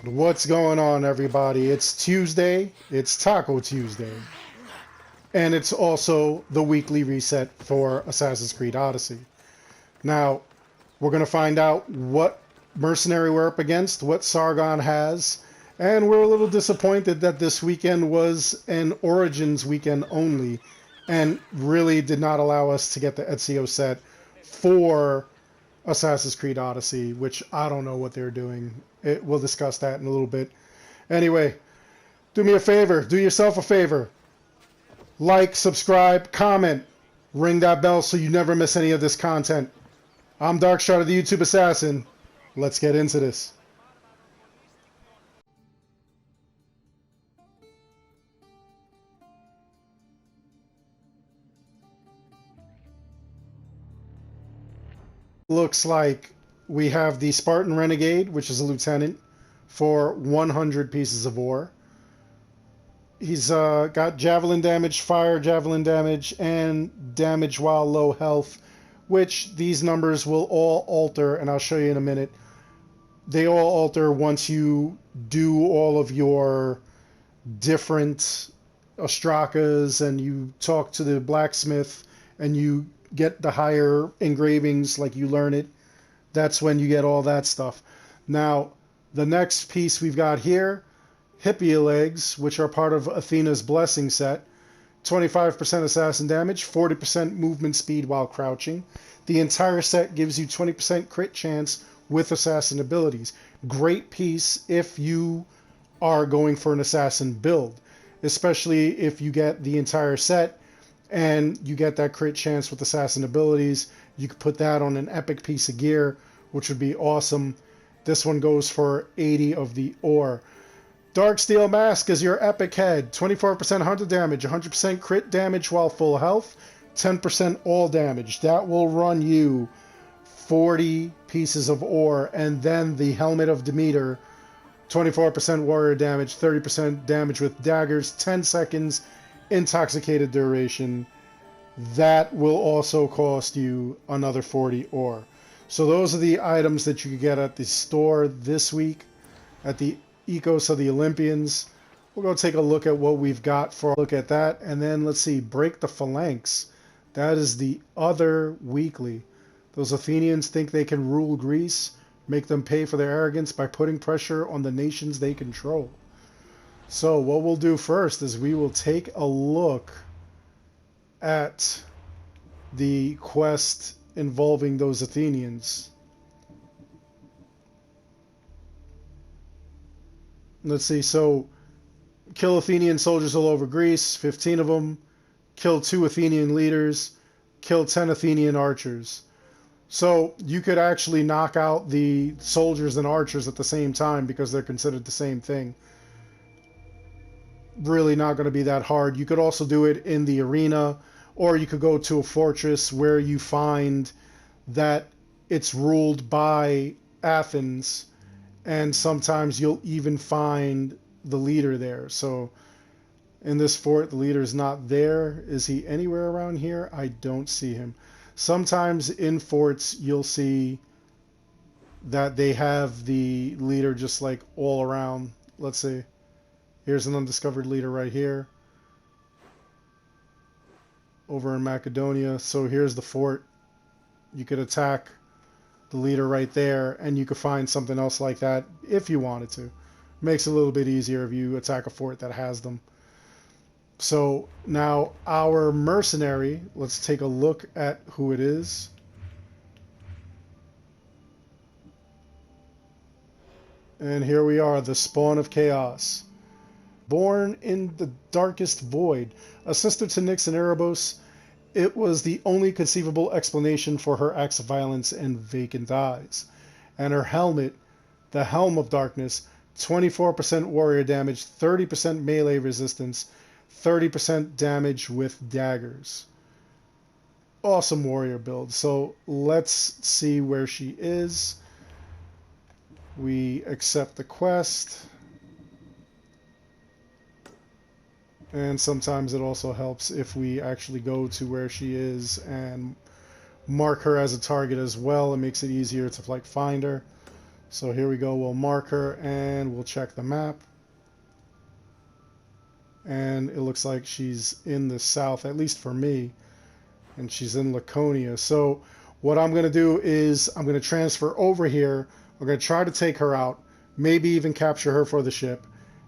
What's going on, everybody? It's Tuesday, it's Taco Tuesday, and it's also the weekly reset for Assassin's Creed Odyssey. Now, we're going to find out what mercenary we're up against, what Sargon has, and we're a little disappointed that this weekend was an Origins weekend only and really did not allow us to get the Ezio set for Assassin's Creed Odyssey, which I don't know what they're doing. We'll discuss that in a little bit. Anyway, do me a favor. Do yourself a favor. Like, subscribe, comment. Ring that bell so you never miss any of this content. I'm Darkshard, the YouTube Assassin. Let's get into this. Looks like we have the Spartan Renegade, which is a lieutenant, for 100 pieces of ore. He's got javelin damage, fire javelin damage, and damage while low health, which these numbers will all alter, and I'll show you in a minute. They all alter once you do all of your different ostrakas and you talk to the blacksmith and you get the higher engravings, like you learn it. That's when you get all that stuff. Now, the next piece we've got here, Hippia legs, which are part of Athena's blessing set. 25% assassin damage, 40% movement speed while crouching. The entire set gives you 20% crit chance with assassin abilities. Great piece if you are going for an assassin build, especially if you get the entire set and you get that crit chance with assassin abilities. You could put that on an epic piece of gear, which would be awesome. This one goes for 80 of the ore. Dark Steel Mask is your epic head. 24% hunter damage, 100% crit damage while full health, 10% all damage. That will run you 40 pieces of ore. And then the Helmet of Demeter, 24% warrior damage, 30% damage with daggers, 10 seconds intoxicated duration. That will also cost you another 40 ore. So those are the items that you can get at the store this week at the Ecos of the Olympians. We'll go take a look at what we've got for a look at that. And then let's see, Break the Phalanx. That is the other weekly. Those Athenians think they can rule Greece, make them pay for their arrogance by putting pressure on the nations they control. So what we'll do first is we will take a look at the quest involving those Athenians. Let's see, so kill Athenian soldiers all over Greece, 15 of them. Kill 2 Athenian leaders. Kill 10 Athenian archers. So you could actually knock out the soldiers and archers at the same time because they're considered the same thing. Really not going to be that hard. You could also do it in the arena, or you could go to a fortress where you find that it's ruled by Athens, and sometimes you'll even find the leader there. So in this fort, the leader is not there. Is he anywhere around here? I don't see him. Sometimes in forts, you'll see that they have the leader just like all around. Let's see. Here's an undiscovered leader right here. Over in Macedonia. So here's the fort. You could attack the leader right there, and you could find something else like that if you wanted to. Makes it a little bit easier if you attack a fort that has them. So now our mercenary, let's take a look at who it is. And here we are, the spawn of chaos. Born in the darkest void, a sister to Nyx and Erebos, it was the only conceivable explanation for her acts of violence and vacant eyes. And her helmet, the Helm of Darkness, 24% warrior damage, 30% melee resistance, 30% damage with daggers. Awesome warrior build. So let's see where she is. We accept the quest. And sometimes it also helps if we actually go to where she is and mark her as a target as well. It makes it easier to like find her. So here we go. We'll mark her and we'll check the map. And it looks like she's in the south, at least for me. And she's in Laconia. So what I'm going to do is I'm going to transfer over here. We're going to try to take her out. Maybe even capture her for the ship.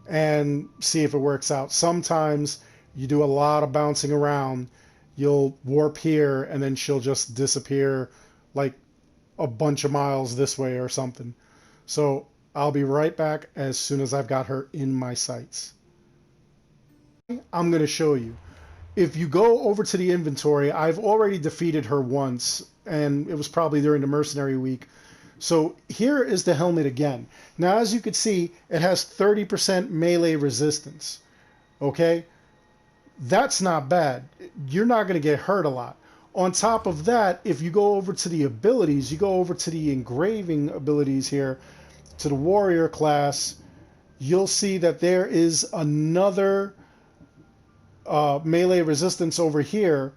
And see if it works out. Sometimes you do a lot of bouncing around. You'll warp here and then she'll just disappear like a bunch of miles this way or something. So I'll be right back as soon as I've got her in my sights. I'm going to show you. If you go over to the inventory, I've already defeated her once, and it was probably during the mercenary week. So here is the helmet again. Now, as you can see, it has 30% melee resistance. Okay? That's not bad. You're not going to get hurt a lot. On top of that, if you go over to the abilities, you go over to the engraving abilities here, to the warrior class, you'll see that there is another melee resistance over here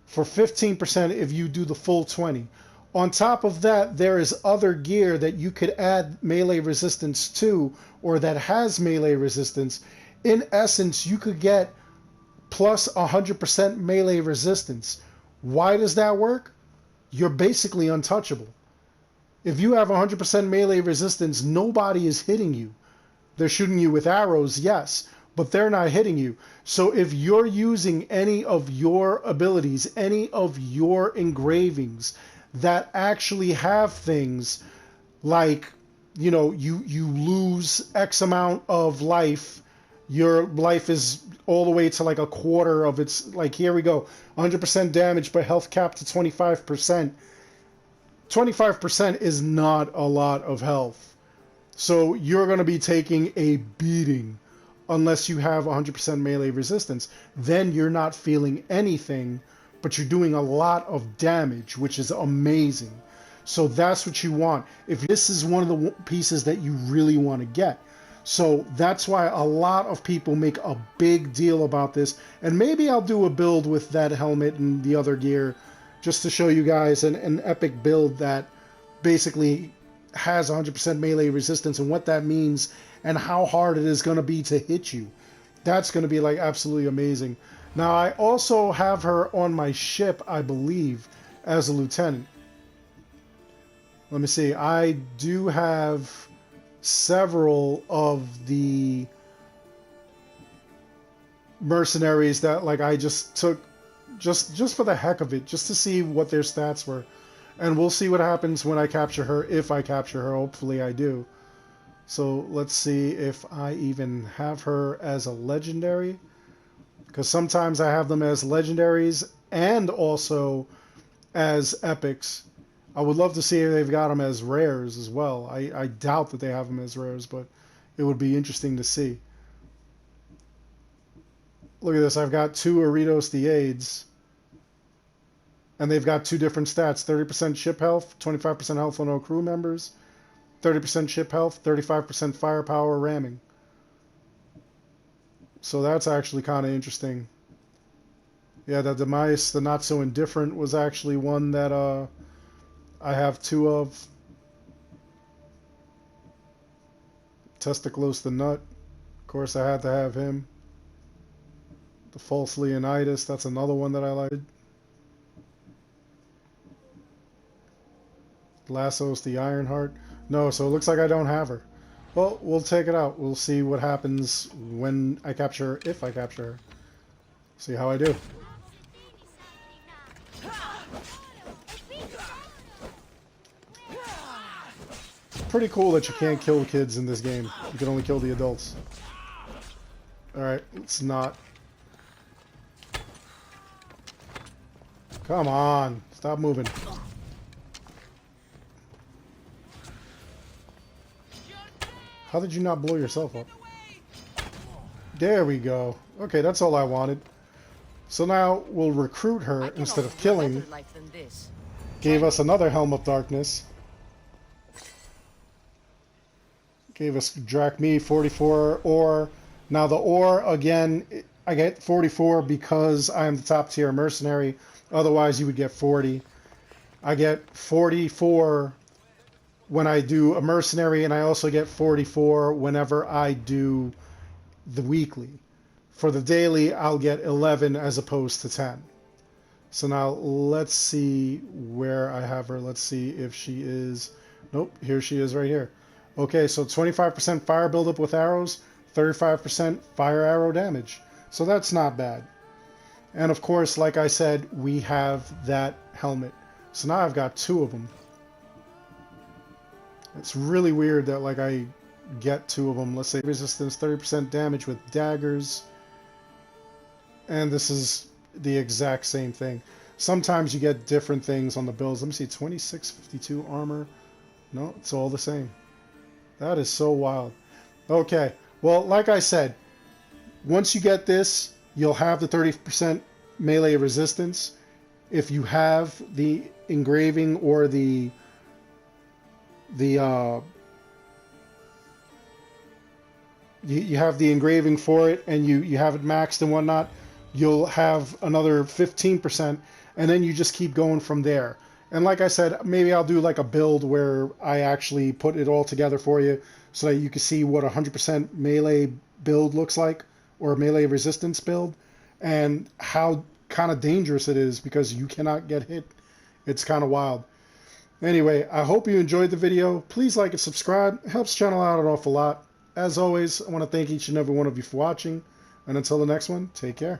for 15% if you do the full 20. On top of that, there is other gear that you could add melee resistance to, or that has melee resistance. In essence, you could get plus 100% melee resistance. Why does that work? You're basically untouchable. If you have 100% melee resistance, nobody is hitting you. They're shooting you with arrows, yes, but they're not hitting you. So if you're using any of your abilities, any of your engravings that actually have things like, you know, you lose X amount of life, your life is all the way to like a quarter of its, like here we go, 100% damage but health capped to 25%. 25% is not a lot of health. So you're going to be taking a beating unless you have 100% melee resistance. Then you're not feeling anything, but you're doing a lot of damage, which is amazing. So that's what you want. If this is one of the pieces that you really want to get. So that's why a lot of people make a big deal about this. And maybe I'll do a build with that helmet and the other gear just to show you guys an epic build that basically has 100% melee resistance and what that means and how hard it is going to be to hit you. That's going to be like absolutely amazing. Now I also have her on my ship, I believe, as a lieutenant. Let me see. I do have several of the mercenaries that like I just took just for the heck of it, just to see what their stats were. And we'll see what happens when I capture her, if I capture her. Hopefully I do. So let's see if I even have her as a legendary. Because sometimes I have them as legendaries and also as epics. I would love to see if they've got them as rares as well. I doubt that they have them as rares, but it would be interesting to see. Look at this. I've got two Aritos the Aids. And they've got two different stats. 30% ship health, 25% health on all crew members. 30% ship health, 35% firepower ramming. So that's actually kind of interesting. Yeah, the Demise, the Not So Indifferent, was actually one that I have two of. Testiclos the Nut. Of course, I had to have him. The False Leonidas, that's another one that I liked. Lassos the Ironheart. No, so it looks like I don't have her. Well, we'll take it out. We'll see what happens when I capture her, if I capture her. See how I do. Pretty cool that you can't kill kids in this game. You can only kill the adults. Alright, let's not. Come on, stop moving. How did you not blow yourself up? There we go. Okay, that's all I wanted. So now we'll recruit her instead of killing. Gave us another Helm of Darkness. Gave us Drachme 44 ore. Now the ore, again, I get 44 because I am the top tier mercenary. Otherwise you would get 40. I get 44 when I do a mercenary, and I also get 44 whenever I do the weekly. For the daily, I'll get 11 as opposed to 10. So now let's see where I have her. Let's see if she is... Nope, here she is right here. Okay, so 25% fire buildup with arrows, 35% fire arrow damage. So that's not bad. And of course, like I said, we have that helmet. So now I've got 2 of them. It's really weird that like I get 2 of them. Let's say resistance, 30% damage with daggers. And this is the exact same thing. Sometimes you get different things on the builds. Let me see, 2652 armor. No, it's all the same. That is so wild. Okay, well, like I said, once you get this, you'll have the 30% melee resistance. If you have the engraving or you have the engraving for it, and you have it maxed and whatnot, you'll have another 15%, and then you just keep going from there. And like I said, maybe I'll do like a build where I actually put it all together for you so that you can see what a 100% melee build looks like, or a melee resistance build, and how kind of dangerous it is because you cannot get hit. It's kind of wild. Anyway, I hope you enjoyed the video. Please like and subscribe. It helps the channel out an awful lot. As always, I want to thank each and every one of you for watching. And until the next one, take care.